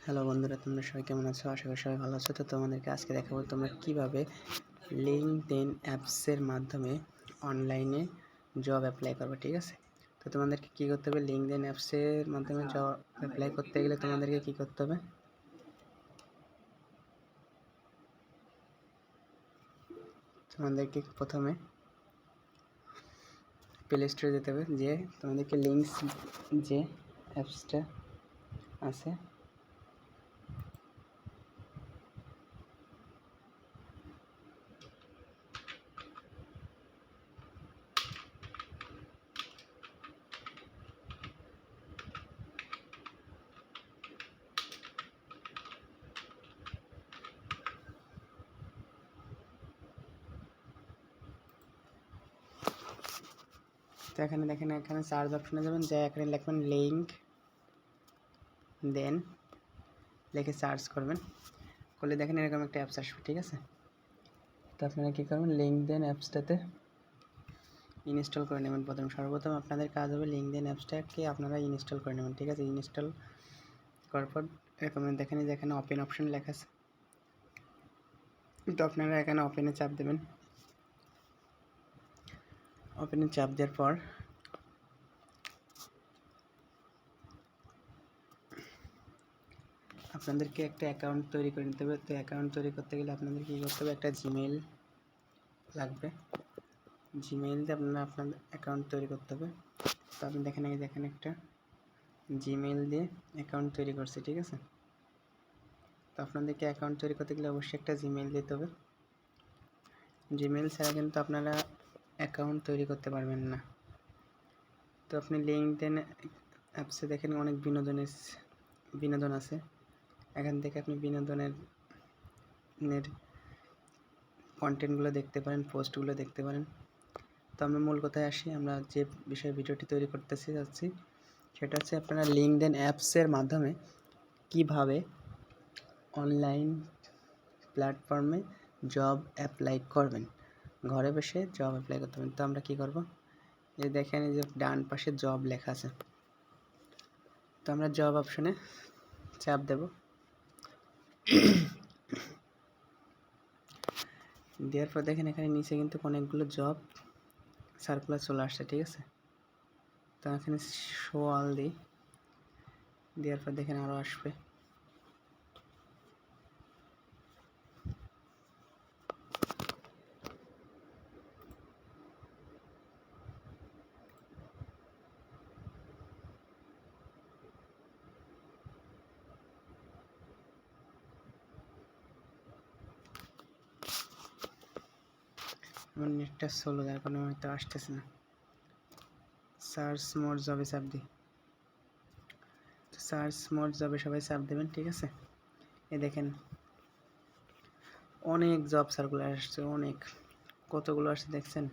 Hello বন্ধুরা, তোমরা সবাই কেমন আছো? আশা করি সবাই ভালো আছো। তো তোমাদেরকে আজকে দেখাবো তোমরা কীভাবে লিঙ্কডইন অ্যাপসের মাধ্যমে অনলাইনে জব অ্যাপ্লাই করবে। ঠিক আছে, তো তোমাদেরকে কী করতে হবে, লিঙ্কডইন অ্যাপসের মাধ্যমে জব অ্যাপ্লাই করতে গেলে তোমাদেরকে কী করতে হবে, তোমাদেরকে প্রথমে প্লে স্টোরে যেতে হবে, যে তোমাদেরকে লিঙ্কস যে অ্যাপসটা আছে তো এখানে দেখেন, এখানে সার্চ অপশনে যাবেন, যে এখানে লিখবেন লিঙ্ক দেন লিখে সার্চ করবেন, করলে দেখেন এরকম একটা অ্যাপস আসবে। ঠিক আছে, তো আপনারা কী করবেন, লিঙ্কডইন অ্যাপসটাতে ইনস্টল করে নেবেন। সর্বপ্রথম আপনাদের কাজ হবে লিঙ্কডইন অ্যাপসটাকে আপনারা ইনস্টল করে নেবেন। ঠিক আছে, ইনস্টল করার পর এরকম দেখেন যে এখানে ওপেন অপশন লেখা আছে, তো আপনারা এখানে ওপেনে চাপ দেবেন। ওপেনে চাপ দেওয়ার পর আপনাদেরকে একটা অ্যাকাউন্ট তৈরি করে নিতে হবে। তো অ্যাকাউন্ট তৈরি করতে গেলে আপনাদের কী করতে হবে, একটা জিমেইল লাগবে। জিমেইল দিয়ে আপনারা আপনাদের অ্যাকাউন্ট তৈরি করতে হবে। তো আপনি দেখেন একটা জিমেইল দিয়ে অ্যাকাউন্ট তৈরি করছে। ঠিক আছে, তো আপনাদেরকে অ্যাকাউন্ট তৈরি করতে গেলে অবশ্যই একটা জিমেইল দিতে হবে। জিমেইল ছাড়া কিন্তু আপনারা অ্যাকাউন্ট তৈরি করতে পারবেন না। তো আপনি লিঙ্কডইন অ্যাপসে দেখেন অনেক বিনোদন আছে, এখান থেকে আপনি বিনোদনের কন্টেন্টগুলো দেখতে পারেন, পোস্টগুলো দেখতে পারেন। তো আমরা মূল কথায় আসি, আমরা যে বিষয়ে ভিডিওটি তৈরি করতেছি যাচ্ছি সেটা হচ্ছে আপনারা লিঙ্কডইন অ্যাপসের মাধ্যমে কিভাবে অনলাইন প্ল্যাটফর্মে জব অ্যাপ্লাই করবেন, ঘরে বসে জব অ্যাপ্লাই করতে পারবেন। তো আমরা কী করব, এই দেখেন এই যে ডান পাশে জব লেখা আছে, তো আমরা জব অপশনে চাপ দেব। দেওয়ার পর দেখেন এখানে নিচে কিন্তু অনেকগুলো জব সার্কুলার চলে আসছে। ঠিক আছে, তো এখানে শো অল দিই, দেওয়ার পর দেখেন আরও আসবে। আমার নেটটা স্লো, যার কারণে হয়তো আসতেছে না। সার্চ মোর জবে চাপ দিই, তো সার্চ মোর জবে সবাই চাপ দেবেন। ঠিক আছে, এ দেখেন অনেক জব সার্কুলার আসছে, অনেক, কতগুলো আসছে দেখছেন,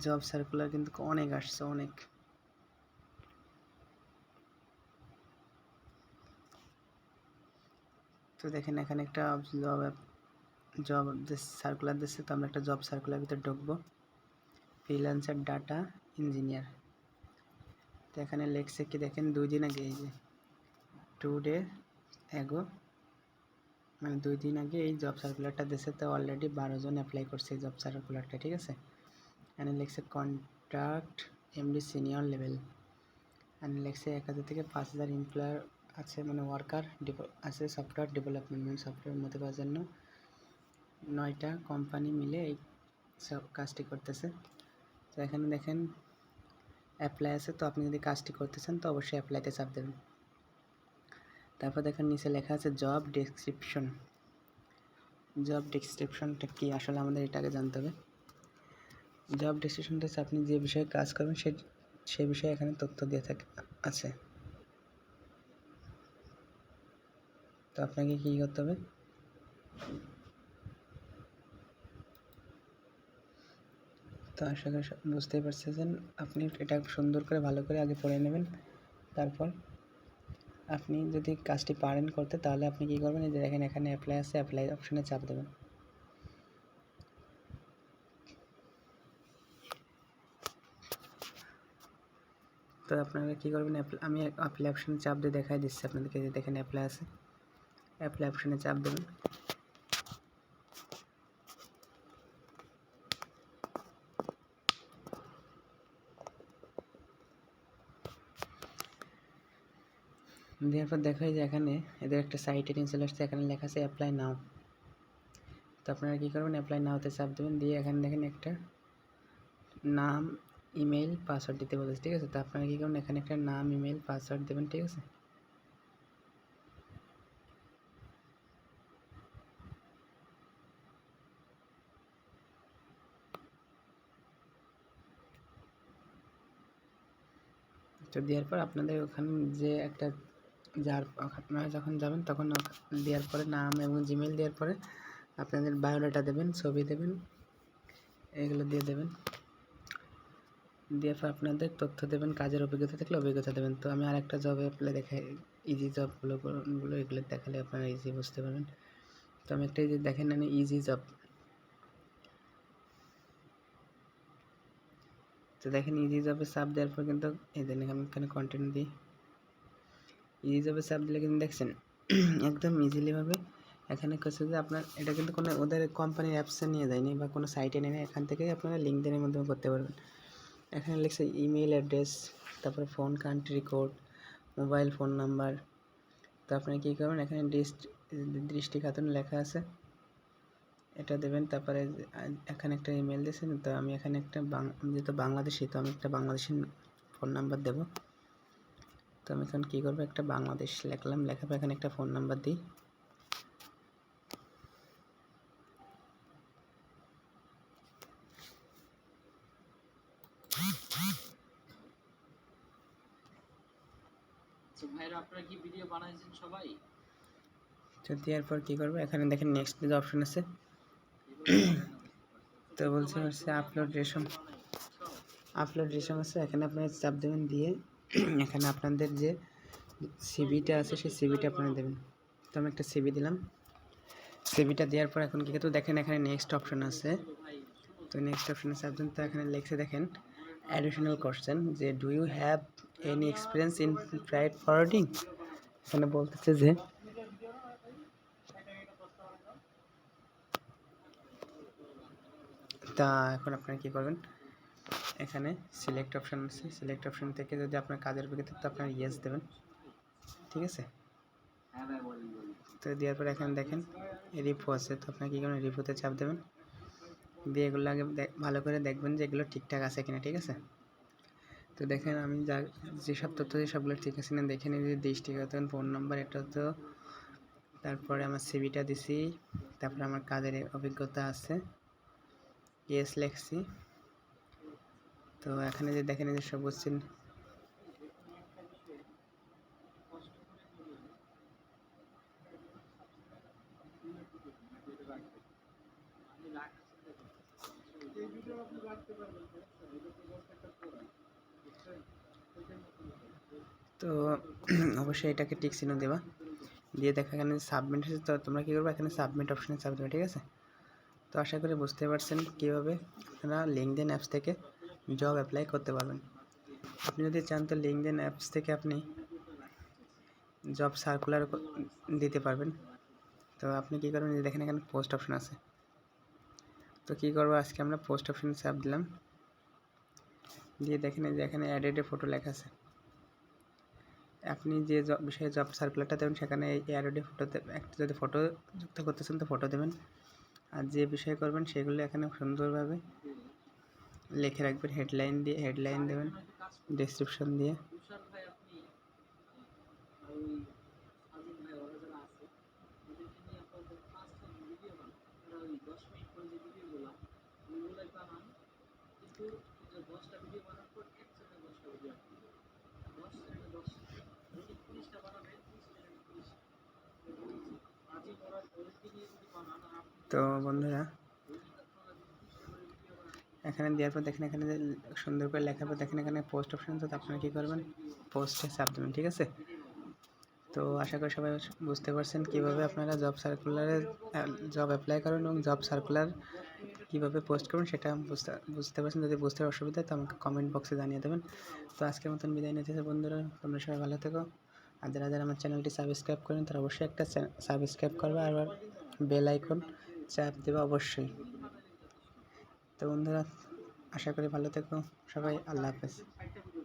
জব সার্কুলার কিন্তু অনেক আসছে, অনেক। তো দেখেন এখানে একটা জব সার্কুলার দিচ্ছে, তো আমরা একটা জব সার্কুলার ভিতরে ঢুকবো, ফ্রিল্যান্সার ডাটা ইঞ্জিনিয়ার। তো এখানে লেখছে কি দেখেন, 2 দিন আগে, এই যে 2 ডে অ্যাগো, মানে 2 দিন আগে এই জব সার্কুলারটা দিচ্ছে। তো অলরেডি 12 জন অ্যাপ্লাই করছে এই জব সার্কুলারটা। ঠিক আছে, এখানে লেখছে কন্ট্রাক্ট এমডি সিনিয়র লেভেল, এখানে লেখছে 1000 থেকে 5000 এমপ্লয়ার আছে, মানে ওয়ার্কার আছে সফটওয়্যার ডেভেলপমেন্ট, মানে সফটওয়্যার মধ্যে পাওয়ার জন্য 9টা কোম্পানি মিলে এই সব কাজটি করতেছে। তো এখানে দেখেন অ্যাপ্লাই আছে, তো আপনি যদি কাজটি করতে চান তো অবশ্যই অ্যাপ্লাইতে চাপ দেবেন। তারপর দেখেন নিচে লেখা আছে জব ডেসক্রিপশন। জব ডেসক্রিপশনটা কি, আসলে আমাদের এটাকে জানতে হবে। জব ডেসক্রিপশনটা হচ্ছে আপনি যে বিষয়ে কাজ করবেন সেই বিষয়ে এখানে তথ্য দিয়ে আছে। তো আপনাকে কী করতে হবে, তো আশা করি বুঝতেই পারছেন, আপনি এটা সুন্দর করে ভালো করে আগে পড়ে নেবেন। তারপর আপনি যদি কাজটি পারেন করতে, তাহলে আপনি কী করবেন, এই যে দেখেন এখানে অ্যাপ্লাই আছে, অ্যাপ্লাই অপশনে চাপ দেবেন। তো আপনারা কী করবেন, আমি অ্যাপ্লাই অপশানে চাপ দিয়ে দেখাই দিচ্ছি আপনাদেরকে, যে দেখেন অ্যাপ্লাই আছে, অ্যাপ্লাই অপশানে চাপ দেবেন। দেওয়ার পর দেখাই যে এখানে এদের একটা সাইটে নিয়ে চলে আসছে, এখানে লেখা আছে অ্যাপ্লাই নাও। তো আপনারা কী করবেন, অ্যাপ্লাই নাওতে চাপ দেবেন, দিয়ে এখানে দেখেন একটা নাম, ইমেল, পাসওয়ার্ড দিতে বলেছে, ঠিক আছে। তো আপনারা কী করবেন, এখানে একটা নাম, ইমেল, পাসওয়ার্ড দেবেন, ঠিক আছে। তো দেওয়ার পর আপনাদের ওখানে যে একটা আপনারা যখন যাবেন তখন দেওয়ার পরে নাম এবং জিমেল দেওয়ার পরে আপনাদের বায়োডাটা দেবেন, ছবি দেবেন, এগুলো দিয়ে দেবেন। দেওয়ার পর আপনাদের তথ্য দেবেন, কাজের অভিজ্ঞতা থাকলে অভিজ্ঞতা দেবেন। তো আমি আর একটা জবে অ্যাপ্লাই দেখাই, ইজি জবগুলো এগুলো দেখালে আপনারা ইজি বুঝতে পারবেন। তো আমি একটা যে দেখেন না ইজি জব, তো দেখেন ইজি জবে চাপ দেওয়ার পর কিন্তু এই দেখেন আমি এখানে কন্টেন্ট দিই, ইজি জবে চাপ দিলে কিন্তু দেখছেন একদম ইজিলিভাবে এখানে করছে যে আপনার এটা কিন্তু কোনো ওদের কোম্পানির অ্যাপসে নিয়ে যায়নি বা কোনো সাইটে নেই, এখান থেকেই আপনারা লিঙ্কডইনের মাধ্যমে করতে পারবেন। এখানে লিখছে ইমেল অ্যাড্রেস, তারপরে phone country code, mobile phone number. তো আপনি কী করবেন, এখানে দৃষ্টি খাতুন লেখা আছে, এটা দেবেন। তারপরে এখানে একটা ইমেল দিয়েছেন, তো আমি এখানে একটা যেহেতু বাংলাদেশি, তো আমি একটা বাংলাদেশি ফোন নাম্বার দেবো। তো আমি এখন কী করবো, একটা বাংলাদেশ লিখলাম, লেখার পর এখানে একটা ফোন নাম্বার দিই। তো দেওয়ার পর কী করবো, এখানে দেখেন নেক্সট যে অপশন আছে, তো বলছে হচ্ছে আপলোড রেশম আছে, এখানে আপনারা চাপ দেবেন, দিয়ে এখানে আপনাদের যে সিভিটা আছে সেই সিভিটা আপনারা দেবেন। তো আমি একটা সিভি দিলাম, সিভিটা দেওয়ার পর এখন কিন্তু দেখেন এখানে নেক্সট অপশন আছে, তো নেক্সট অপশনে চাপ দেন। তো এখানে লেখছে দেখেন অ্যাডিশনাল কোশ্চেন, যে do you have any experience in freight forwarding. এখানে বলতেছে যে তা এখন আপনারা কী করবেন, এখানে সিলেক্ট অপশান আছে, সিলেক্ট অপশান থেকে যদি আপনার কাজের অভিজ্ঞতা তো আপনার ইয়েস দেবেন, ঠিক আছে। তো দেওয়ার পর এখানে দেখেন রিপো আছে, তো আপনার কী করবেন, রিপোতে চাপ দেবেন, দিয়ে এগুলো আগে ভালো করে দেখবেন যে এগুলো ঠিকঠাক আছে কিনা, ঠিক আছে। তো দেখেন আমি যেসব তথ্য দিই সবগুলো ঠিক আছে না, দেখে নিই যে দৃষ্টিগতন ফোন নাম্বার, এটা তো তারপরে আমার সিভিটা দিছি, তারপরে আমার কাজের অভিজ্ঞতা আছে, ইয়েস লেখছি। তো এখানে যে দেখেন যে সব কোশ্চেন, তো অবশ্যই এটাকে টিক চিহ্ন দেবা, দিয়ে দেখা এখানে সাবমিট হয়েছে। তো তোমরা কী করবে, এখানে সাবমিট অপশানে চাপ দেবে, ঠিক আছে। তো আশা করি বুঝতে পারছেন কীভাবে আপনারা লিঙ্কডইন অ্যাপস থেকে জব অ্যাপ্লাই করতে পারবেন। আপনি যদি চান তো লিঙ্কডইন অ্যাপস থেকে আপনি জব সার্কুলার দিতে পারবেন। তো আপনি কী করবেন, দেখেন এখানে পোস্ট অপশন আছে, তো কী করবো, আজকে আমরা পোস্ট অপশানে চাপ দিলাম, দিয়ে দেখেন যে এখানে অ্যাডেড ফটো লেখা আছে। আপনি যে বিষয়ে জব সার্কুলারটা দেবেন সেখানে এই অ্যাডেড ফটোতে একটা যদি ফটো যুক্ত করতেছেন তো ফটো দেবেন, আর যে বিষয়ে করবেন সেগুলো এখানে সুন্দরভাবে লিখে রাখবেন, হেডলাইন দেবেন, ডেসক্রিপশন দিয়ে। তো বন্ধুরা এখানে দেওয়ার পর দেখেন এখানে যে সুন্দর করে লেখার পর দেখেন এখানে পোস্ট অপশন আছে, তো আপনারা কী করবেন, পোস্টে চাপ দেবেন, ঠিক আছে। তো আশা করি সবাই বুঝতে পারছেন কীভাবে আপনারা জব সার্কুলারে জব অ্যাপ্লাই করবেন এবং জব সার্কুলার কীভাবে পোস্ট করবেন সেটা বুঝতে পারছেন। যদি বুঝতে অসুবিধা হয় তো আমাকে কমেন্ট বক্সে জানিয়ে দেবেন। তো আজকের মতন বিদায় নিতেছি বন্ধুরা, তোমরা সবাই ভালো থেকো। আর যারা যারা আমার চ্যানেলটি সাবস্ক্রাইব করেন তারা অবশ্যই একটা সাবস্ক্রাইব করবে আর বেল আইকন চাপ দেবে অবশ্যই। তো বন্ধুরা আশা করি ভালো থেকো সবাই। আল্লাহ হাফেজ।